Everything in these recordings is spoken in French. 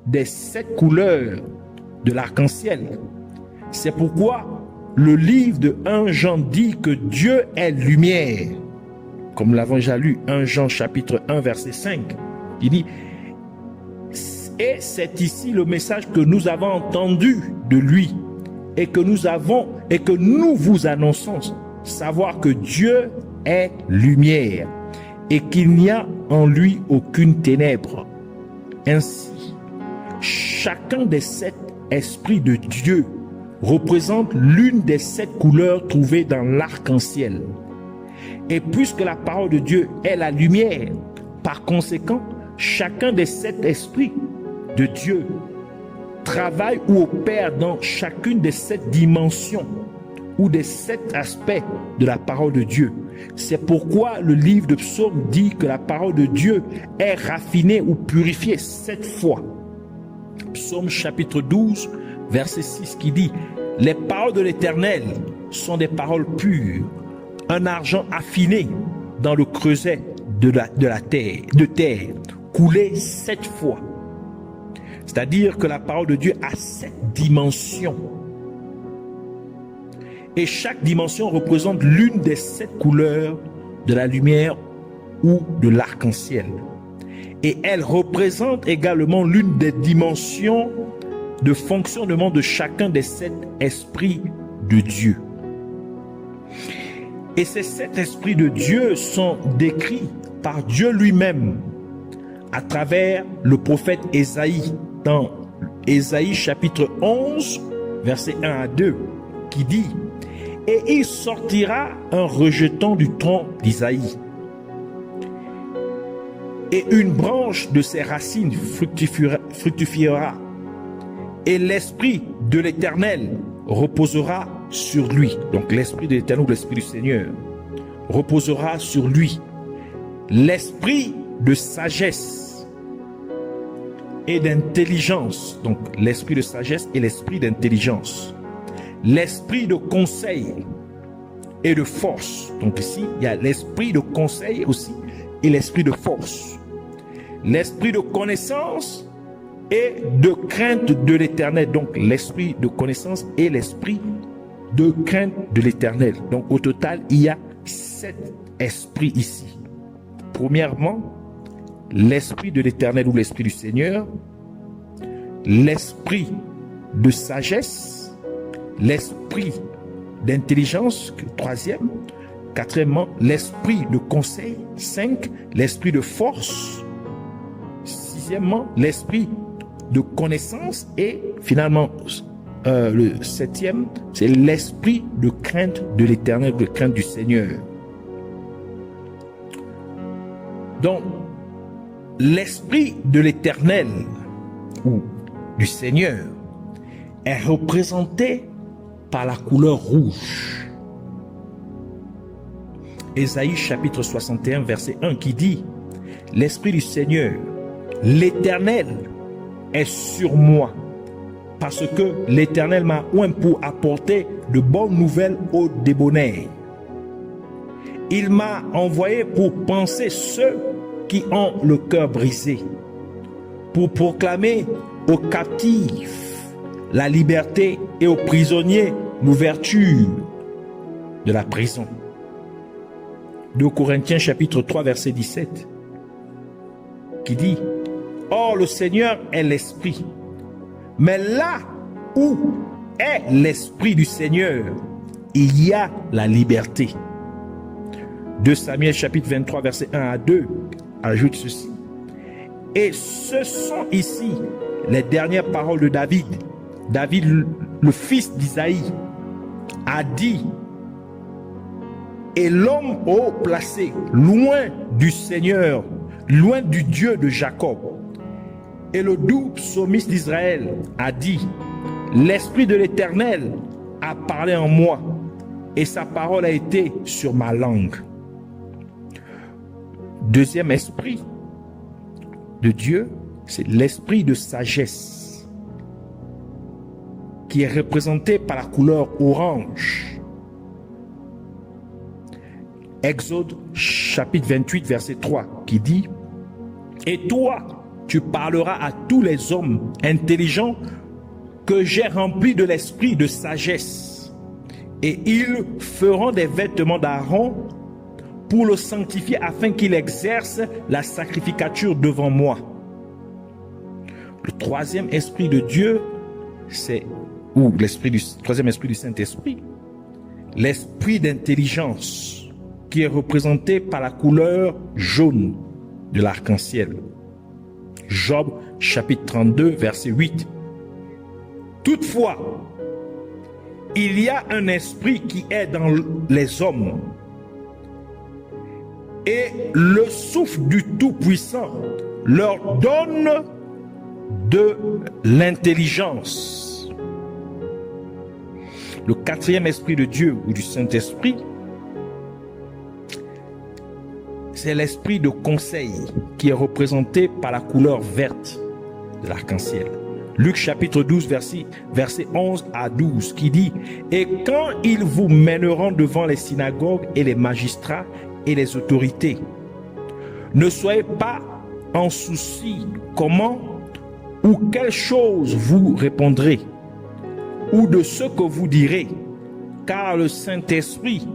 des 7 couleurs de l'arc-en-ciel. C'est pourquoi le livre de 1 Jean dit que Dieu est lumière. Comme nous l'avons déjà lu, 1 Jean chapitre 1 verset 5. Il dit, et c'est ici le message que nous avons entendu de lui et que nous vous annonçons, savoir que Dieu est lumière et qu'il n'y a en lui aucune ténèbre. Ainsi, chacun des 7 esprits de Dieu représente l'une des 7 couleurs trouvées dans l'arc-en-ciel. Et puisque la parole de Dieu est la lumière, par conséquent, chacun des 7 esprits de Dieu travaille ou opère dans chacune des 7 dimensions ou des 7 aspects de la parole de Dieu. C'est pourquoi le livre de Psaume dit que la parole de Dieu est raffinée ou purifiée 7 fois. Psaume chapitre 12, verset 6 qui dit « Les paroles de l'Éternel sont des paroles pures, un argent affiné dans le creuset de terre, coulé 7 fois. » C'est-à-dire que la parole de Dieu a 7 dimensions. Et chaque dimension représente l'une des 7 couleurs de la lumière ou de l'arc-en-ciel. Et elle représente également l'une des dimensions de fonctionnement de chacun des 7 esprits de Dieu. Et ces 7 esprits de Dieu sont décrits par Dieu lui-même à travers le prophète Ésaïe, dans Ésaïe chapitre 11, versets 1 à 2, qui dit « Et il sortira un rejeton du tronc d'Isaïe, et une branche de ses racines fructifiera, et l'esprit de l'Éternel reposera sur lui. » Donc l'esprit de l'Éternel ou l'esprit du Seigneur reposera sur lui. L'esprit de sagesse et d'intelligence, donc l'esprit de sagesse et l'esprit d'intelligence, l'esprit de conseil et de force. Donc ici, il y a l'esprit de conseil aussi et l'esprit de force, l'esprit de connaissance et de crainte de l'Éternel. Donc l'esprit de connaissance et l'esprit de crainte de l'Éternel. Donc au total, il y a 7 esprits ici. Premièrement, l'esprit de l'Éternel ou l'esprit du Seigneur, l'esprit de sagesse, l'esprit d'intelligence, troisième, quatrièmement, l'esprit de conseil, 5, l'esprit de force, sixièmement, l'esprit de connaissance et finalement, le septième, c'est l'esprit de crainte de l'Éternel, de crainte du Seigneur. Donc, l'esprit de l'Éternel ou du Seigneur est représenté par la couleur rouge. Ésaïe chapitre 61 verset 1 qui dit « L'esprit du Seigneur, l'Éternel est sur moi, parce que l'Éternel m'a oint pour apporter de bonnes nouvelles aux débonnaires. Il m'a envoyé pour panser ceux qui ont le cœur brisé, pour proclamer aux captifs la liberté et aux prisonniers l'ouverture de la prison. » 2 Corinthiens chapitre 3 verset 17 qui dit « Or le Seigneur est l'Esprit, mais là où est l'Esprit du Seigneur, il y a la liberté. » 2 Samuel chapitre 23 verset 1 à 2 ajoute ceci. Et ce sont ici les dernières paroles de David. David, le fils d'Isaïe, a dit: et l'homme haut placé, loin du Seigneur, loin du Dieu de Jacob. Et le doux psalmiste d'Israël a dit: l'Esprit de l'Éternel a parlé en moi, et sa parole a été sur ma langue. Deuxième esprit de Dieu, c'est l'esprit de sagesse, qui est représenté par la couleur orange. Exode chapitre 28 verset 3 qui dit: et toi, tu parleras à tous les hommes intelligents que j'ai remplis de l'esprit de sagesse. Et ils feront des vêtements d'Aaron pour le sanctifier afin qu'il exerce la sacrificature devant moi. Le troisième esprit de Dieu, troisième esprit du Saint-Esprit, l'esprit d'intelligence qui est représenté par la couleur jaune de l'arc-en-ciel. Job chapitre 32 verset 8. Toutefois, il y a un esprit qui est dans les hommes et le souffle du Tout-Puissant leur donne de l'intelligence. Le quatrième esprit de Dieu ou du Saint-Esprit, c'est l'esprit de conseil qui est représenté par la couleur verte de l'arc-en-ciel. Luc chapitre 12 verset 11 à 12 qui dit « Et quand ils vous mèneront devant les synagogues et les magistrats et les autorités, ne soyez pas en souci comment ou quelle chose vous répondrez ou de ce que vous direz, car le Saint-Esprit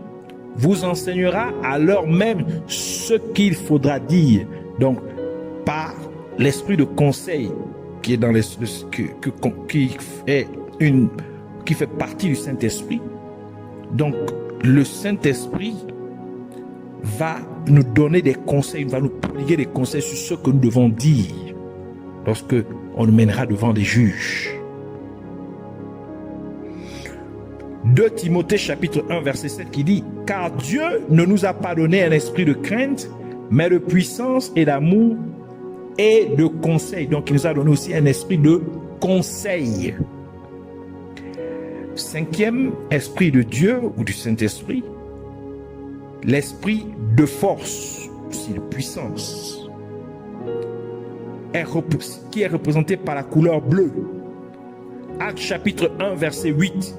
vous enseignera à l'heure même ce qu'il faudra dire. » Donc, par l'esprit de conseil qui est dans qui fait partie du Saint-Esprit. Donc, le Saint-Esprit va nous donner des conseils, va nous prodiguer des conseils sur ce que nous devons dire lorsque on nous mènera devant des juges. 2 Timothée chapitre 1 verset 7 qui dit « Car Dieu ne nous a pas donné un esprit de crainte, mais de puissance et d'amour et de conseil. » Donc il nous a donné aussi un esprit de conseil. Cinquième esprit de Dieu ou du Saint-Esprit, l'esprit de force, aussi de puissance, qui est représenté par la couleur bleue. Actes chapitre 1 verset 8.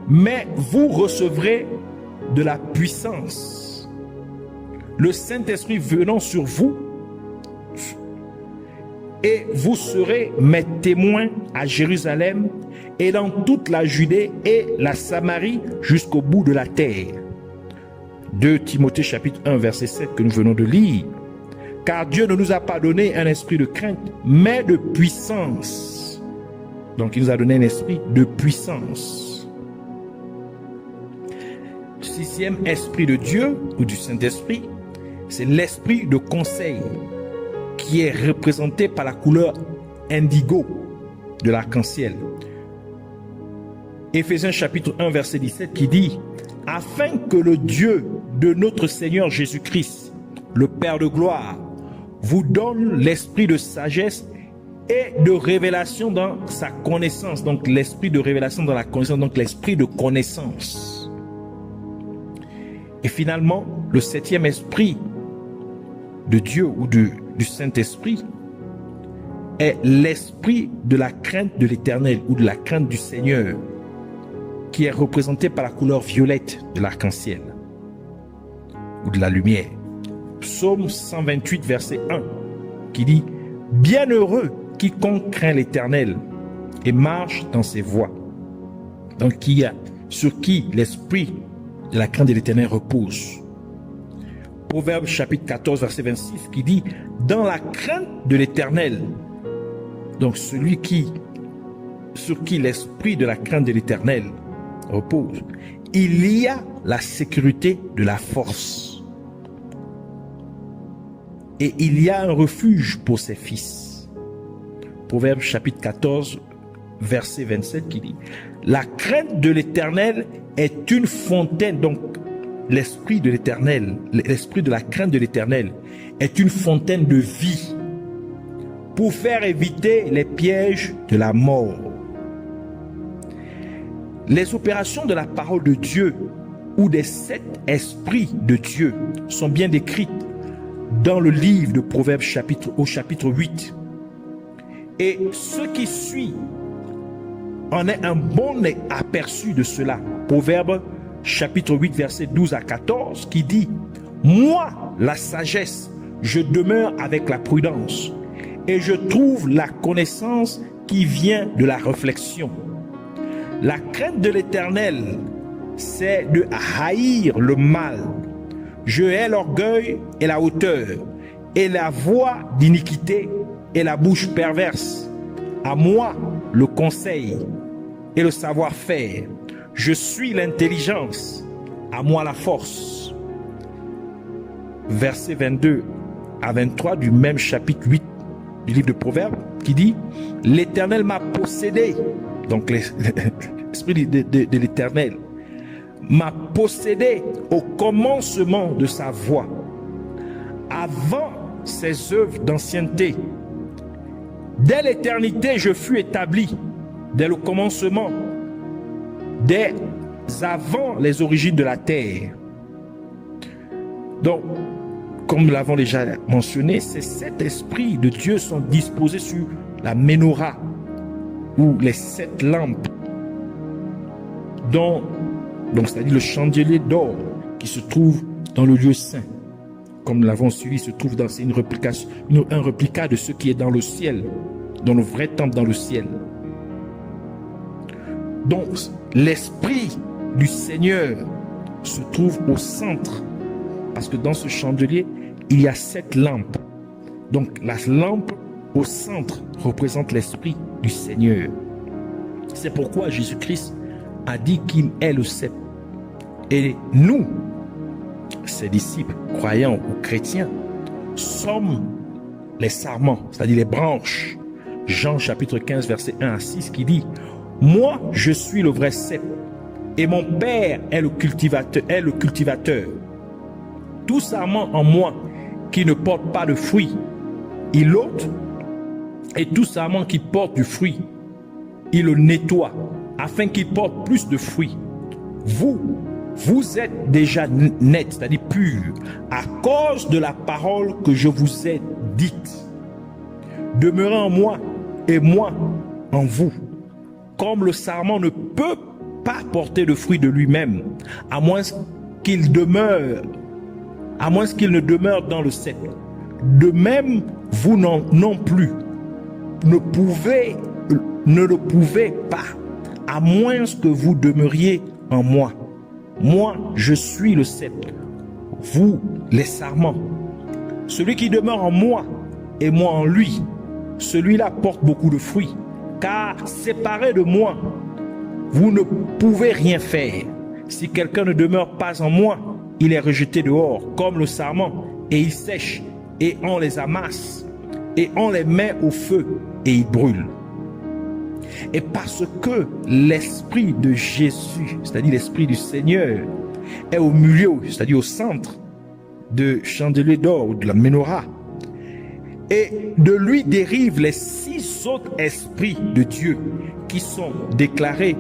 Mais vous recevrez de la puissance, le Saint-Esprit venant sur vous, et vous serez mes témoins à Jérusalem et dans toute la Judée et la Samarie jusqu'au bout de la terre. 2 Timothée chapitre 1 verset 7 que nous venons de lire. Car Dieu ne nous a pas donné un esprit de crainte, mais de puissance. Donc il nous a donné un esprit de puissance. Sixième esprit de Dieu ou du Saint-Esprit, c'est l'esprit de conseil qui est représenté par la couleur indigo de l'arc-en-ciel. Éphésiens chapitre 1 verset 17 qui dit « Afin que le Dieu de notre Seigneur Jésus-Christ, le Père de gloire, vous donne l'esprit de sagesse et de révélation dans sa connaissance. » Donc l'esprit de révélation dans la connaissance, donc l'esprit de connaissance. Et finalement, le septième esprit de Dieu ou du Saint-Esprit est l'esprit de la crainte de l'Éternel ou de la crainte du Seigneur, qui est représenté par la couleur violette de l'arc-en-ciel ou de la lumière. Psaume 128 verset 1 qui dit « Bienheureux quiconque craint l'Éternel et marche dans ses voies. » Donc sur qui l'esprit de la crainte de l'Éternel repose. Proverbe chapitre 14 verset 26 qui dit « Dans la crainte de l'Éternel », donc sur qui l'esprit de la crainte de l'Éternel repose, il y a la sécurité de la force. Et il y a un refuge pour ses fils. Proverbe chapitre 14 verset 27 qui dit « La crainte de l'Éternel est une fontaine », donc l'esprit de l'Éternel, l'esprit de la crainte de l'Éternel est une fontaine de vie pour faire éviter les pièges de la mort. Les opérations de la parole de Dieu ou des 7 esprits de Dieu sont bien décrites dans le livre de Proverbes au chapitre 8. Et ce qui suit en est un bon aperçu de cela. Proverbes chapitre 8 verset 12 à 14 qui dit « Moi, la sagesse, je demeure avec la prudence et je trouve la connaissance qui vient de la réflexion. La crainte de l'Éternel, c'est de haïr le mal. Je hais l'orgueil et la hauteur, et la voix d'iniquité et la bouche perverse. À moi le conseil et le savoir-faire. Je suis l'intelligence, à moi la force. Versets 22 à 23 du même chapitre 8 du livre de Proverbes, qui dit « L'Éternel m'a possédé », donc l'Esprit de l'Éternel m'a possédé au commencement de sa voix, avant ses œuvres d'ancienneté. Dès l'éternité, je fus établi, dès le commencement, dès avant les origines de la terre. Donc, comme nous l'avons déjà mentionné, c'est cet esprit de Dieu sont disposés sur la menorah, ou les 7 lampes, donc c'est-à-dire le chandelier d'or qui se trouve dans le lieu saint. Comme nous l'avons suivi, se trouve dans un réplica de ce qui est dans le ciel, dans le vrai temple dans le ciel. Donc, l'esprit du Seigneur se trouve au centre, parce que dans ce chandelier, il y a 7 lampes. Donc, la lampe au centre représente l'esprit du Seigneur. C'est pourquoi Jésus-Christ a dit qu'il est le cep. Et nous, ses disciples, croyants ou chrétiens, sommes les sarments, c'est-à-dire les branches. Jean chapitre 15, verset 1 à 6 qui dit « Moi, je suis le vrai cep, et mon Père est le cultivateur. Tout sarment en moi qui ne porte pas de fruit, il l'ôte, et tout sarment qui porte du fruit, il le nettoie, afin qu'il porte plus de fruits. Vous êtes déjà net, c'est-à-dire pur, à cause de la parole que je vous ai dite. Demeurez en moi et moi en vous. Comme le sarment ne peut pas porter de fruits de lui-même, à moins qu'il ne demeure dans le cep. De même, vous non plus ne le pouvez pas, à moins que vous demeuriez en moi. Moi, je suis le cep, vous les sarments. Celui qui demeure en moi et moi en lui, celui-là porte beaucoup de fruits, car séparé de moi, vous ne pouvez rien faire. Si quelqu'un ne demeure pas en moi, il est rejeté dehors, comme le sarment, et il sèche, et on les amasse, et on les met au feu, et ils brûlent. Et parce que l'esprit de Jésus, c'est-à-dire l'esprit du Seigneur, est au milieu, c'est-à-dire au centre de chandelier d'or ou de la menorah, et de lui dérivent les 6 autres esprits de Dieu qui sont déclarés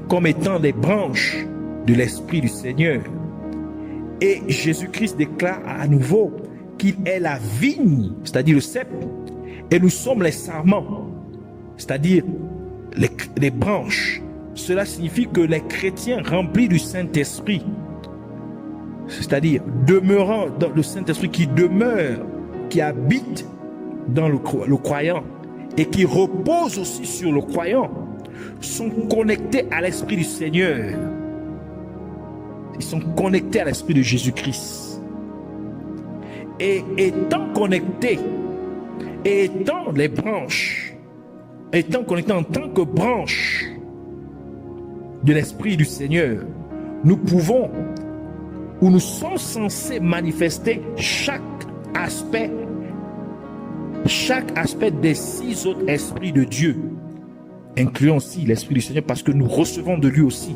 comme étant des branches de l'esprit du Seigneur. Et Jésus-Christ déclare à nouveau qu'il est la vigne, c'est-à-dire le cep, et nous sommes les sarments, c'est-à-dire les branches. Cela signifie que les chrétiens remplis du Saint-Esprit, c'est-à-dire demeurant dans le Saint-Esprit, qui demeure, qui habite dans le croyant et qui repose aussi sur le croyant, sont connectés à l'Esprit du Seigneur. Ils sont connectés à l'Esprit de Jésus-Christ. Et étant connectés, et étant les branches, étant connectés en tant que branches de l'Esprit du Seigneur, nous pouvons, ou nous sommes censés manifester chaque aspect des 6 autres esprits de Dieu, incluant aussi l'Esprit du Seigneur, parce que nous recevons de lui aussi.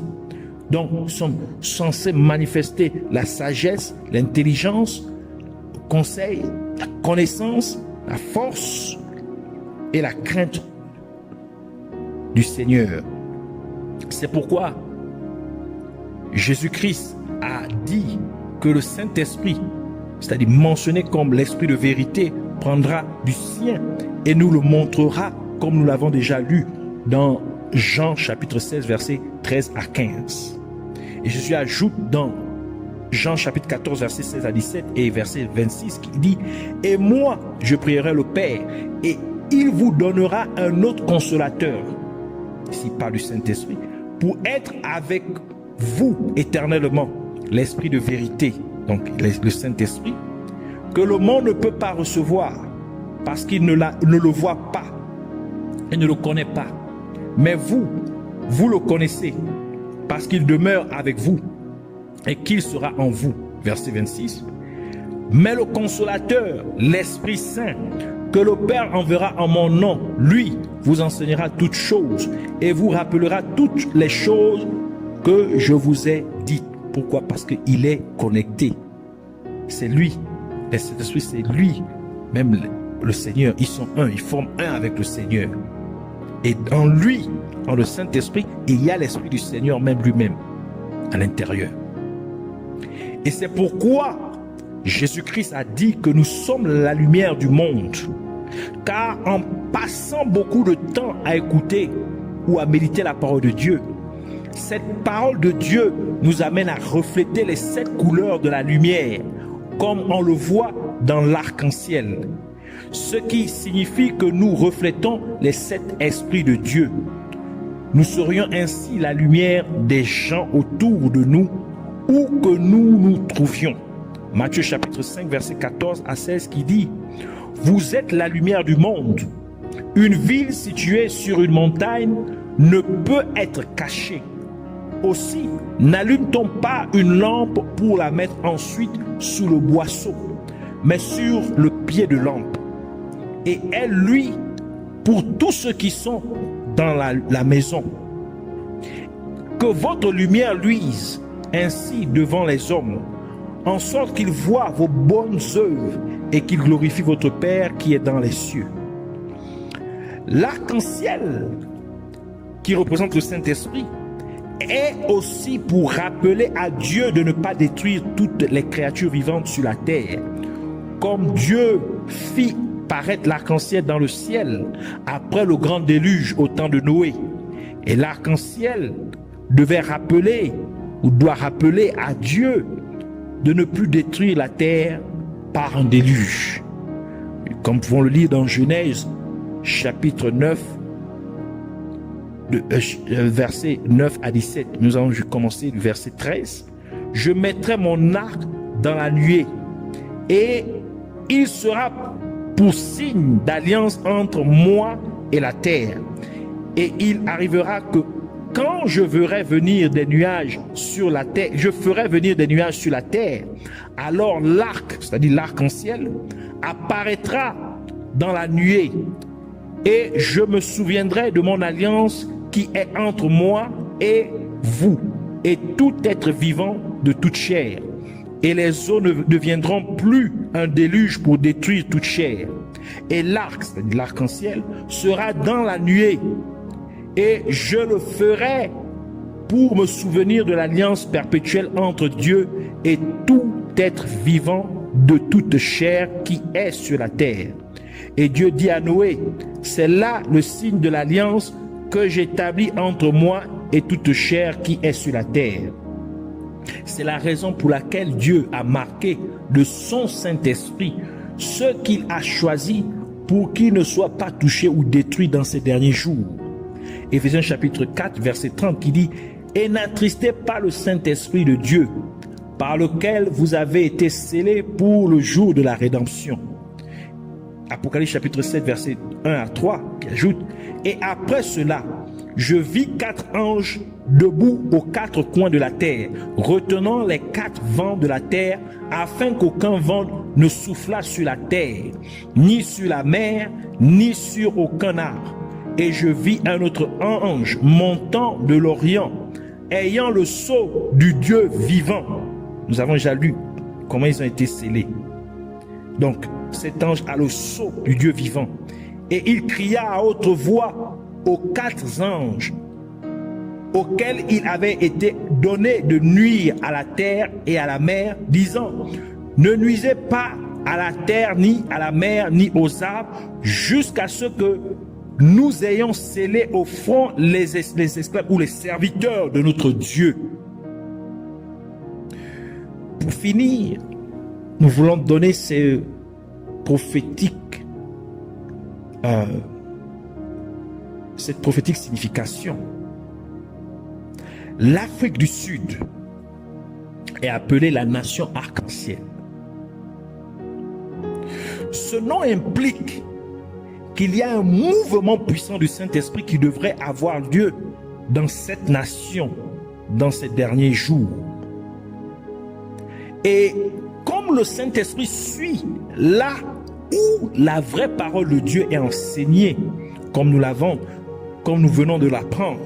Donc, nous sommes censés manifester la sagesse, l'intelligence, le conseil, la connaissance, la force et la crainte du Seigneur. C'est pourquoi Jésus-Christ a dit que le Saint-Esprit, c'est-à-dire mentionné comme l'Esprit de vérité, prendra du sien et nous le montrera, comme nous l'avons déjà lu dans Jean chapitre 16 versets 13 à 15. Et Jésus ajoute dans Jean chapitre 14, verset 16 à 17 et verset 26 qui dit « Et moi, je prierai le Père, et il vous donnera un autre consolateur, ici par du Saint-Esprit, pour être avec vous éternellement, l'Esprit de vérité, donc le Saint-Esprit, que le monde ne peut pas recevoir, parce qu'il ne le voit pas et ne le connaît pas. Mais vous le connaissez, parce qu'il demeure avec vous et qu'il sera en vous. » Verset 26. « Mais le consolateur, l'Esprit Saint, que le Père enverra en mon nom, lui vous enseignera toutes choses et vous rappellera toutes les choses que je vous ai dites. » Pourquoi? Parce qu'il est connecté. C'est lui. Cet esprit, c'est lui. Même le Seigneur, ils sont un, ils forment un avec le Seigneur. Et en lui, en le Saint-Esprit, il y a l'Esprit du Seigneur même lui-même à l'intérieur. Et c'est pourquoi Jésus-Christ a dit que nous sommes la lumière du monde. Car en passant beaucoup de temps à écouter ou à méditer la parole de Dieu, cette parole de Dieu nous amène à refléter les 7 couleurs de la lumière, comme on le voit dans l'arc-en-ciel. Ce qui signifie que nous reflétons les 7 esprits de Dieu. Nous serions ainsi la lumière des gens autour de nous, où que nous nous trouvions. Matthieu chapitre 5, verset 14 à 16 qui dit « Vous êtes la lumière du monde. Une ville située sur une montagne ne peut être cachée. Aussi, n'allume-t-on pas une lampe pour la mettre ensuite sous le boisseau, mais sur le pied de lampe. Et elle, lui, pour tous ceux qui sont dans la maison. Que votre lumière luise ainsi devant les hommes, en sorte qu'ils voient vos bonnes œuvres et qu'ils glorifient votre Père qui est dans les cieux. » L'arc-en-ciel, qui représente le Saint-Esprit, est aussi pour rappeler à Dieu de ne pas détruire toutes les créatures vivantes sur la terre. Comme Dieu fit paraître l'arc-en-ciel dans le ciel après le grand déluge au temps de Noé. Et l'arc-en-ciel devait rappeler ou doit rappeler à Dieu de ne plus détruire la terre par un déluge. Comme nous pouvons le lire dans Genèse chapitre 9, versets 9 à 17. Nous allons commencer du verset 13. « Je mettrai mon arc dans la nuée et il sera pour signe d'alliance entre moi et la terre. Et il arrivera que quand je ferai venir des nuages sur la terre, alors l'arc, c'est-à-dire l'arc-en-ciel, apparaîtra dans la nuée et je me souviendrai de mon alliance qui est entre moi et vous et tout être vivant de toute chair. Et les eaux ne deviendront plus un déluge pour détruire toute chair. Et l'arc, c'est-à-dire l'arc-en-ciel, sera dans la nuée. Et je le ferai pour me souvenir de l'alliance perpétuelle entre Dieu et tout être vivant de toute chair qui est sur la terre. Et Dieu dit à Noé, c'est là le signe de l'alliance que j'établis entre moi et toute chair qui est sur la terre. C'est la raison pour laquelle Dieu a marqué de son Saint-Esprit ceux qu'il a choisis pour qu'ils ne soient pas touchés ou détruits dans ces derniers jours. Éphésiens chapitre 4, verset 30 qui dit « Et n'attristez pas le Saint-Esprit de Dieu, par lequel vous avez été scellés pour le jour de la rédemption. » Apocalypse chapitre 7, verset 1 à 3 qui ajoute « Et après cela, je vis 4 anges debout aux 4 coins de la terre, retenant les 4 vents de la terre, afin qu'aucun vent ne soufflât sur la terre, ni sur la mer, ni sur aucun arbre. Et je vis un autre ange montant de l'Orient, ayant le sceau du Dieu vivant. » Nous avons déjà lu comment ils ont été scellés. Donc, cet ange a le sceau du Dieu vivant. Et il cria à haute voix aux 4 anges auxquels il avait été donné de nuire à la terre et à la mer, disant, ne nuisez pas à la terre, ni à la mer, ni aux arbres, jusqu'à ce que nous ayons scellé au front les esclaves ou les serviteurs de notre Dieu. pour finir, nous voulons donner ces prophétiques, cette prophétique signification. L'Afrique du Sud est appelée la nation arc-en-ciel. Ce nom implique qu'il y a un mouvement puissant du Saint-Esprit qui devrait avoir lieu dans cette nation, dans ces derniers jours. Et comme le Saint-Esprit suit là où la vraie parole de Dieu est enseignée, comme nous venons de l'apprendre,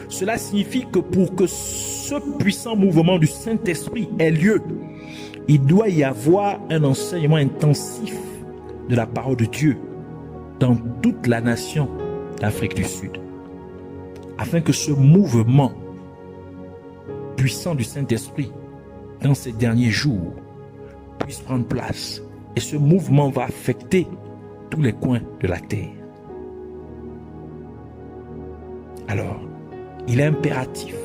cela signifie que pour que ce puissant mouvement du Saint-Esprit ait lieu, il doit y avoir un enseignement intensif de la parole de Dieu dans toute la nation d'Afrique du Sud. Afin que ce mouvement puissant du Saint-Esprit dans ces derniers jours puisse prendre place. Et ce mouvement va affecter tous les coins de la terre. Alors, il est impératif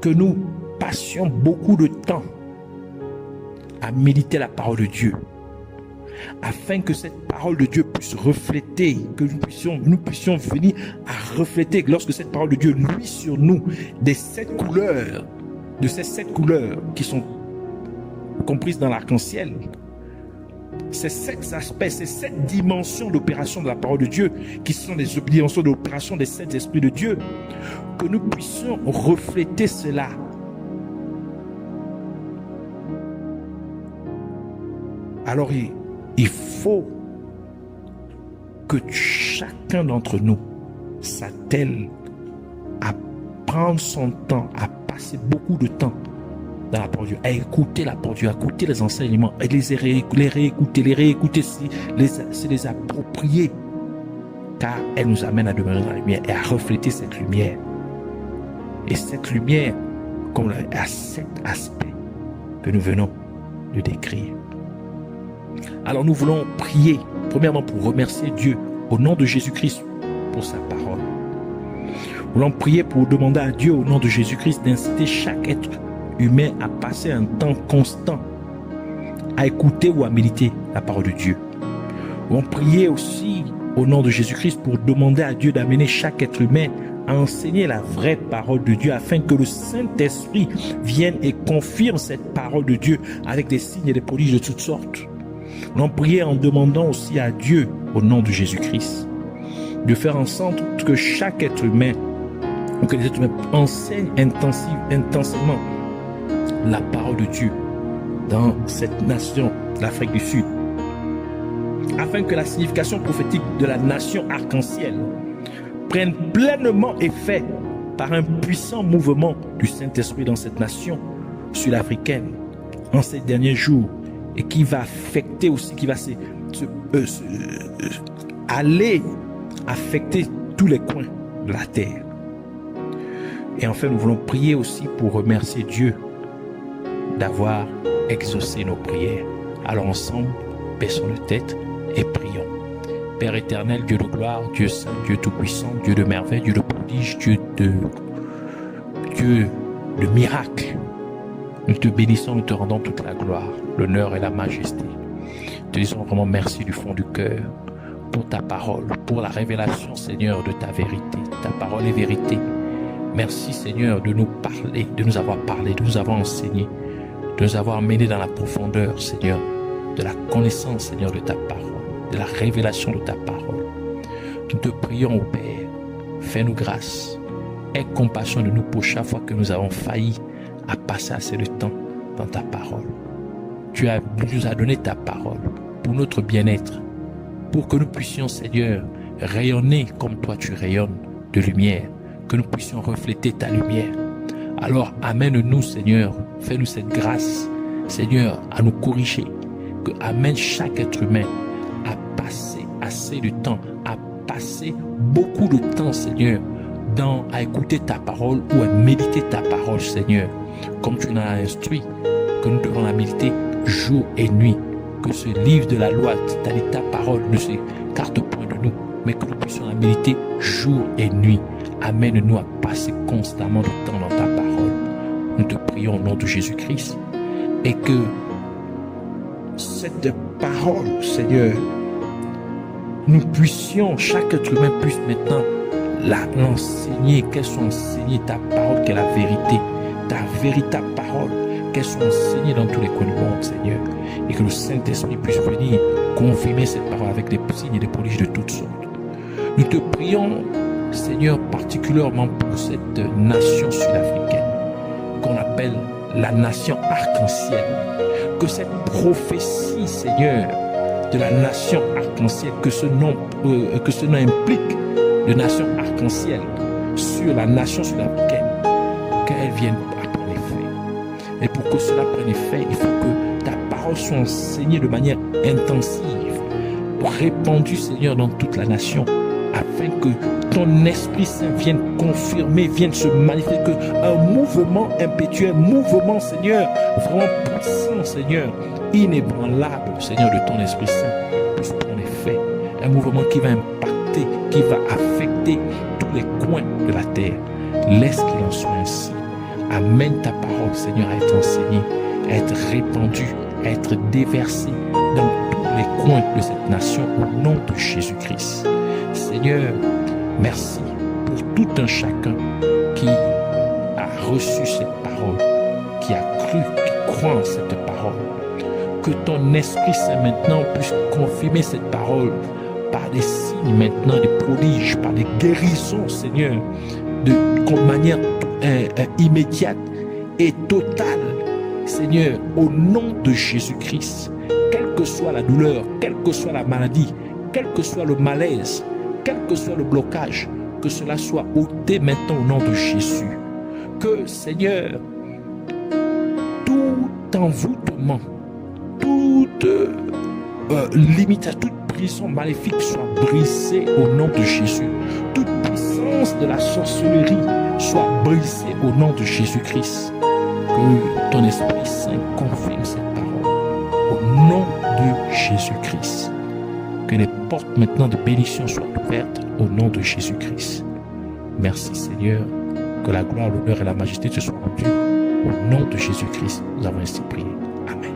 que nous passions beaucoup de temps à méditer la parole de Dieu, afin que cette parole de Dieu puisse refléter, que nous puissions venir à refléter, lorsque cette parole de Dieu luit sur nous, de ces 7 couleurs qui sont comprises dans l'arc-en-ciel, ces 7 aspects, ces 7 dimensions d'opération de la parole de Dieu, qui sont des dimensions d'opération des 7 esprits de Dieu, que nous puissions refléter cela. Alors il faut que chacun d'entre nous s'attelle à prendre son temps, à passer beaucoup de temps dans la parole de Dieu, à écouter la parole de Dieu, à écouter les enseignements, et les réécouter, les approprier, car elle nous amène à demeurer dans la lumière et à refléter cette lumière. Et cette lumière, comme à 7 aspects que nous venons de décrire. Alors nous voulons prier, premièrement pour remercier Dieu au nom de Jésus-Christ pour sa parole. Nous voulons prier pour demander à Dieu au nom de Jésus-Christ d'inciter chaque être humain à passer un temps constant à écouter ou à méditer la parole de Dieu. Nous voulons prier aussi au nom de Jésus-Christ pour demander à Dieu d'amener chaque être humain à enseigner la vraie parole de Dieu, afin que le Saint-Esprit vienne et confirme cette parole de Dieu avec des signes et des prodiges de toutes sortes. Nous voulons prier en demandant aussi à Dieu au nom de Jésus-Christ de faire en sorte que chaque être humain, ou que les êtres humains enseignent intensément la parole de Dieu dans cette nation, l'Afrique du Sud, afin que la signification prophétique de la nation arc-en-ciel prenne pleinement effet par un puissant mouvement du Saint-Esprit dans cette nation sud-africaine en ces derniers jours, et qui va affecter aussi, qui va aller affecter tous les coins de la terre. Et enfin, nous voulons prier aussi pour remercier Dieu d'avoir exaucé nos prières. Alors ensemble, baissons nos têtes et prions. Père éternel, Dieu de gloire, Dieu saint, Dieu tout-puissant, Dieu de merveille, Dieu de prodige, Dieu de miracle. Nous te bénissons, nous te rendons toute la gloire, l'honneur et la majesté. Nous te disons vraiment merci du fond du cœur pour ta parole, pour la révélation, Seigneur, de ta vérité. Ta parole est vérité. Merci, Seigneur, de nous parler, de nous avoir parlé, de nous avoir enseigné, de nous avoir menés dans la profondeur, Seigneur, de la connaissance, Seigneur, de ta parole, de la révélation de ta parole. Nous te prions, ô Père, fais-nous grâce, aie compassion de nous pour chaque fois que nous avons failli à passer assez de temps dans ta parole. Tu nous as donné ta parole pour notre bien-être, pour que nous puissions, Seigneur, rayonner comme toi tu rayonnes de lumière, que nous puissions refléter ta lumière. Alors amène-nous, Seigneur, fais-nous cette grâce, Seigneur, à nous corriger, que amène chaque être humain à passer assez de temps, à passer beaucoup de temps, Seigneur, à écouter ta parole ou à méditer ta parole, Seigneur, comme tu nous as instruit, que nous devons la méditer jour et nuit, que ce livre de la loi, c'est-à-dire ta parole, ne s'écarte point de nous, mais que nous puissions la méditer jour et nuit. Amène-nous à passer constamment du temps dans ta parole. Nous te prions au nom de Jésus-Christ. Et que cette parole, Seigneur, nous puissions, chaque être humain puisse maintenant l'enseigner, qu'elle soit enseignée, ta parole qui est la vérité, ta véritable parole, qu'elle soit enseignée dans tous les coins du monde, Seigneur, et que le Saint-Esprit puisse venir confirmer cette parole avec des signes et des prodiges de toutes sortes. Nous te prions, Seigneur, particulièrement pour cette nation sud-africaine qu'on appelle la nation arc-en-ciel, que cette prophétie, Seigneur, de la nation arc-en-ciel, que ce nom implique de nation arc-en-ciel sur la nation sud-africaine, qu'elle vienne à prendre effet. Et pour que cela prenne effet, il faut que ta parole soit enseignée de manière intensive, répandue, Seigneur, dans toute la nation, afin que ton Esprit Saint vienne confirmer, vienne se manifester, qu'un mouvement impétueux, mouvement, Seigneur, vraiment puissant, Seigneur, inébranlable, Seigneur, de ton Esprit Saint, puisse prendre effet. Un mouvement qui va impacter, qui va affecter tous les coins de la terre. Laisse qu'il en soit ainsi. Amène ta parole, Seigneur, à être enseignée, à être répandue, à être déversée dans tous les coins de cette nation au nom de Jésus-Christ. Seigneur, merci pour tout un chacun qui a reçu cette parole, qui a cru, qui croit en cette parole. Que ton Esprit Saint maintenant puisse confirmer cette parole par des signes maintenant, des prodiges, par des guérisons, Seigneur, de manière immédiate et totale, Seigneur, au nom de Jésus-Christ. Quelle que soit la douleur, quelle que soit la maladie, quel que soit le malaise, quel que soit le blocage, que cela soit ôté maintenant au nom de Jésus. Que, Seigneur, tout envoûtement, toute limitation, toute prison maléfique soit brisée au nom de Jésus. Toute puissance de la sorcellerie soit brisée au nom de Jésus-Christ. Que ton Esprit Saint confirme cette parole au nom de Jésus-Christ. Que les portes maintenant de bénédiction soient ouvertes au nom de Jésus-Christ. Merci Seigneur. Que la gloire, l'honneur et la majesté te soient rendues au nom de Jésus-Christ. Nous avons ainsi prié. Amen.